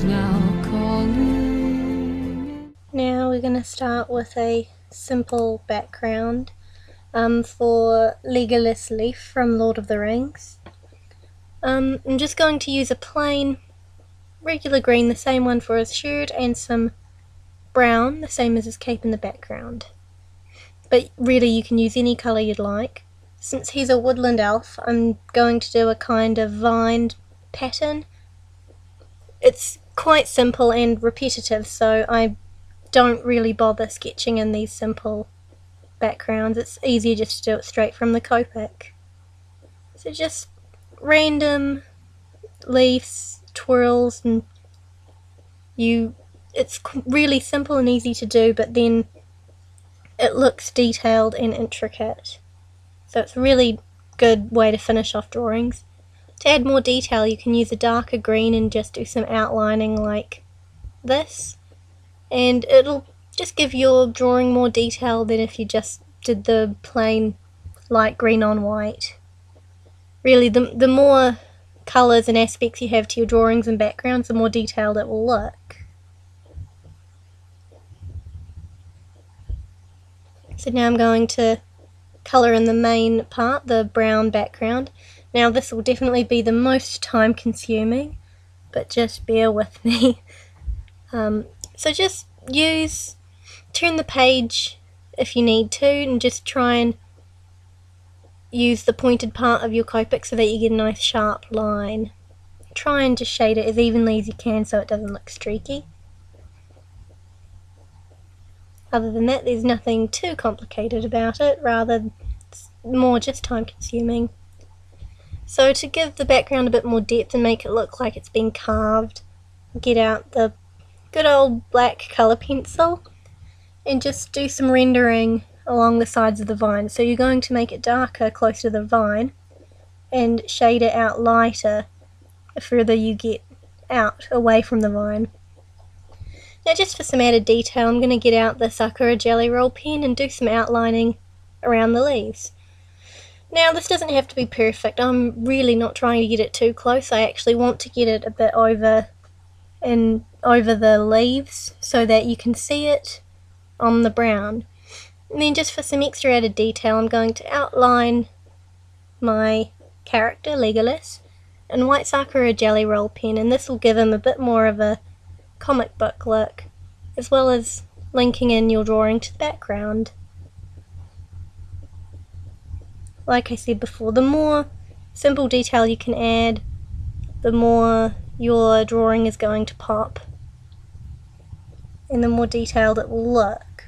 is now calling. Now we're going to start with a simple background for Legolas Leaf from Lord of the Rings. I'm just going to use a plain regular green, the same one for his shirt, and some brown, the same as his cape in the background. But really you can use any colour you'd like. Since he's a woodland elf, I'm going to do a kind of vined pattern. It's quite simple and repetitive, so I don't really bother sketching in these simple backgrounds. It's easier just to do it straight from the Copic. So just random leaves, twirls, and it's really simple and easy to do, but then it looks detailed and intricate. So it's a really good way to finish off drawings. To add more detail, you can use a darker green and just do some outlining like this, and it'll just give your drawing more detail than if you just did the plain light green on white. Really, the more colours and aspects you have to your drawings and backgrounds, the more detailed it will look. So now I'm going to colour in the main part, the brown background. Now this will definitely be the most time consuming, but just bear with me. So just turn the page if you need to, and just try and use the pointed part of your Copic so that you get a nice sharp line. Try and just shade it as evenly as you can so it doesn't look streaky. Other than that, there's nothing too complicated about it, rather it's more just time consuming. So to give the background a bit more depth and make it look like it's been carved, get out the good old black colour pencil and just do some rendering along the sides of the vine. So you're going to make it darker close to the vine and shade it out lighter the further you get out away from the vine. Now just for some added detail, I'm going to get out the Sakura Jelly Roll pen and do some outlining around the leaves. Now this doesn't have to be perfect. I'm really not trying to get it too close. I actually want to get it a bit over the leaves so that you can see it on the brown. And then just for some extra added detail, I'm going to outline my character, Legolas, in white Sakura Jelly Roll pen, and this will give him a bit more of a comic book look, as well as linking in your drawing to the background. Like I said before, the more simple detail you can add, the more your drawing is going to pop, and the more detailed it will look.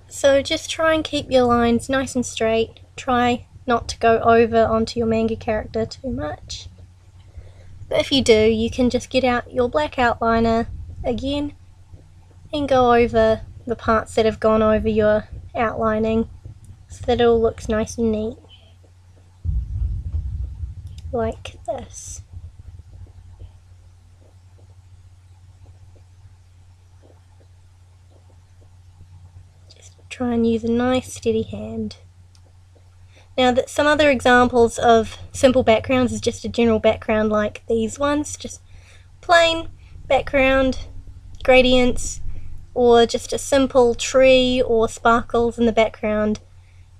So just try and keep your lines nice and straight. Try not to go over onto your manga character too much. But if you do, you can just get out your black outliner again and go over the parts that have gone over your outlining so that it all looks nice and neat. Like this. Try and use a nice steady hand. Now some other examples of simple backgrounds is just a general background like these ones, just plain background, gradients, or just a simple tree or sparkles in the background,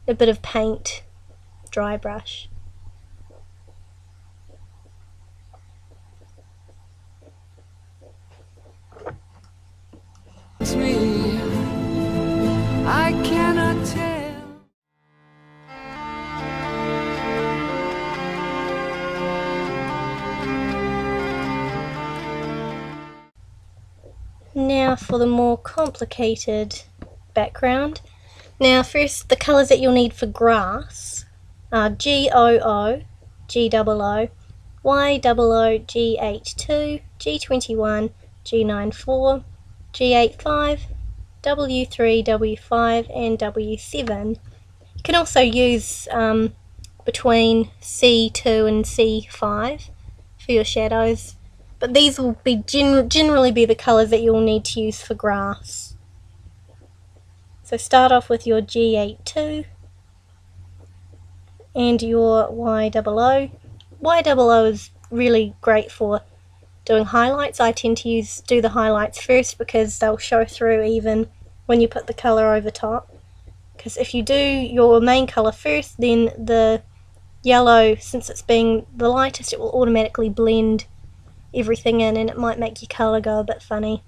a bit of paint, dry brush. I cannot tell. Now for the more complicated background. Now first, the colours that you'll need for grass are G00, G00, Y00, G82, G21, G94, G85, W3, W5 and W7. You can also use between C2 and C5 for your shadows, but these will be generally be the colours that you'll need to use for grass. So start off with your G82 and your Y00. Y00 is really great for doing highlights. I tend to do the highlights first because they'll show through even when you put the colour over top. Because if you do your main colour first, then the yellow, since it's being the lightest, it will automatically blend everything in and it might make your colour go a bit funny.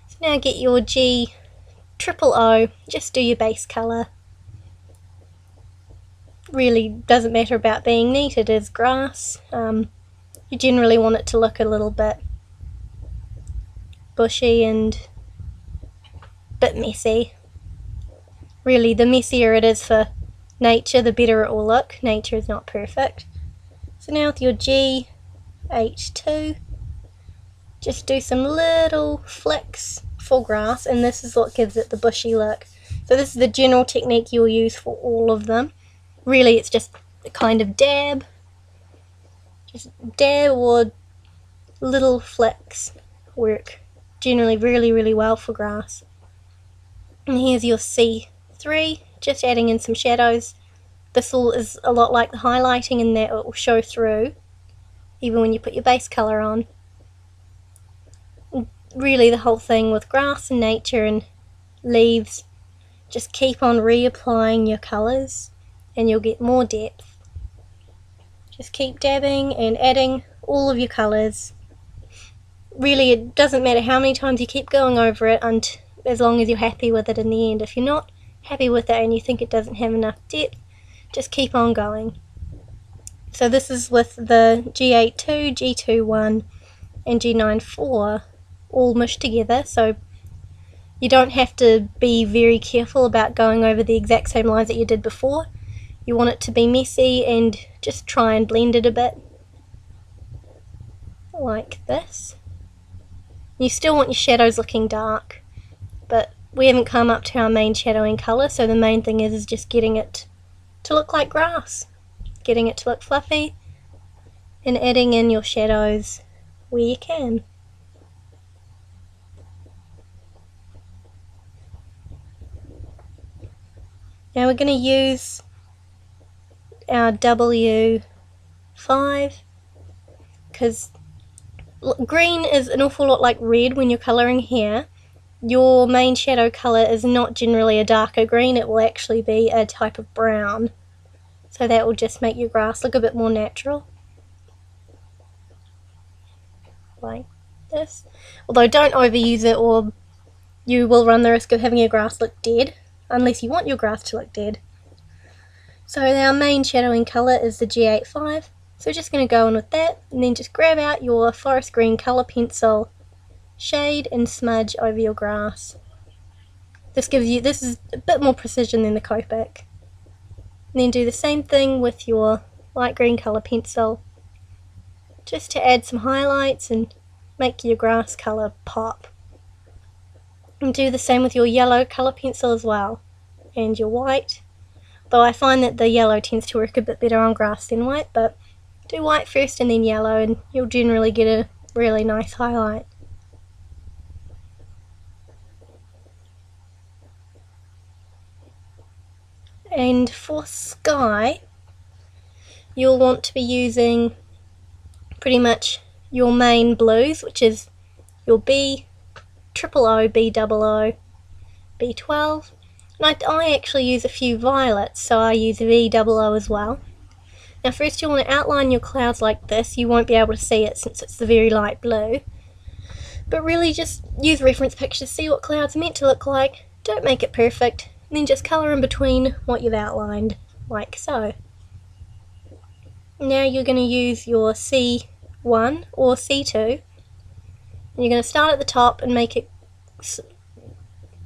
So now get your G00, just do your base colour. Really doesn't matter about being neat, it is grass. You generally want it to look a little bit bushy and a bit messy. Really, the messier it is for nature, the better it will look. Nature is not perfect. So now with your GH2, just do some little flicks for grass, and this is what gives it the bushy look. So this is the general technique you'll use for all of them. Really, it's just a kind of dab. Just dab or little flicks work generally really well for grass. And here's your C3, just adding in some shadows. This is a lot like the highlighting in that it will show through even when you put your base colour on. And really the whole thing with grass and nature and leaves, just keep on reapplying your colours and you'll get more depth. Just keep dabbing and adding all of your colours. Really, it doesn't matter how many times you keep going over it, and as long as you're happy with it in the end. If you're not happy with it and you think it doesn't have enough depth, just keep on going. So this is with the G82, G21 and G94 all mushed together, so you don't have to be very careful about going over the exact same lines that you did before. You want it to be messy and just try and blend it a bit, like this. You still want your shadows looking dark, but we haven't come up to our main shadowing colour, so the main thing is just getting it to look like grass, getting it to look fluffy, and adding in your shadows where you can. Now we're going to use our W5, because green is an awful lot like red when you're colouring here. Your main shadow colour is not generally a darker green, it will actually be a type of brown. So that will just make your grass look a bit more natural. Like this. Although don't overuse it or you will run the risk of having your grass look dead, unless you want your grass to look dead. So our main shadowing colour is the G85, so we're just going to go in with that, and then just grab out your forest green colour pencil, shade and smudge over your grass. This is a bit more precision than the Copic. And then do the same thing with your light green colour pencil, just to add some highlights and make your grass colour pop. And do the same with your yellow colour pencil as well, and your white. Though I find that the yellow tends to work a bit better on grass than white, but do white first and then yellow and you'll generally get a really nice highlight. And for sky, you'll want to be using pretty much your main blues, which is your B00, B00, B12. And I actually use a few violets, so I use V00 as well. Now first you want to outline your clouds like this. You won't be able to see it since it's the very light blue. But really just use reference pictures, see what clouds are meant to look like. Don't make it perfect, and then just colour in between what you've outlined, like so. Now you're going to use your C1 or C2. And you're going to start at the top and make it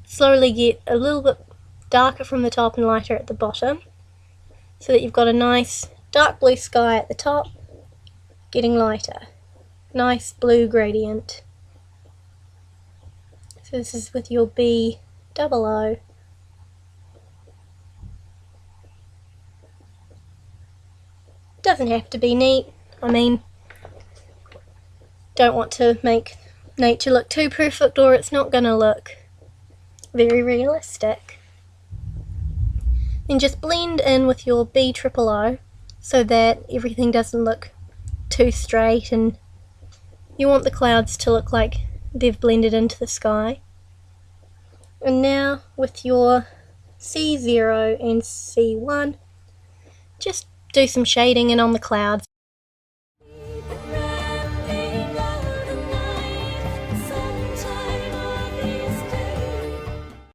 slowly get a little bit darker from the top and lighter at the bottom, so that you've got a nice dark blue sky at the top, getting lighter. Nice blue gradient. So this is with your B00. Doesn't have to be neat. I mean, don't want to make nature look too perfect or it's not going to look very realistic. Then just blend in with your B-triple-O so that everything doesn't look too straight, and you want the clouds to look like they've blended into the sky. And now with your C0 and C1, just do some shading in on the clouds.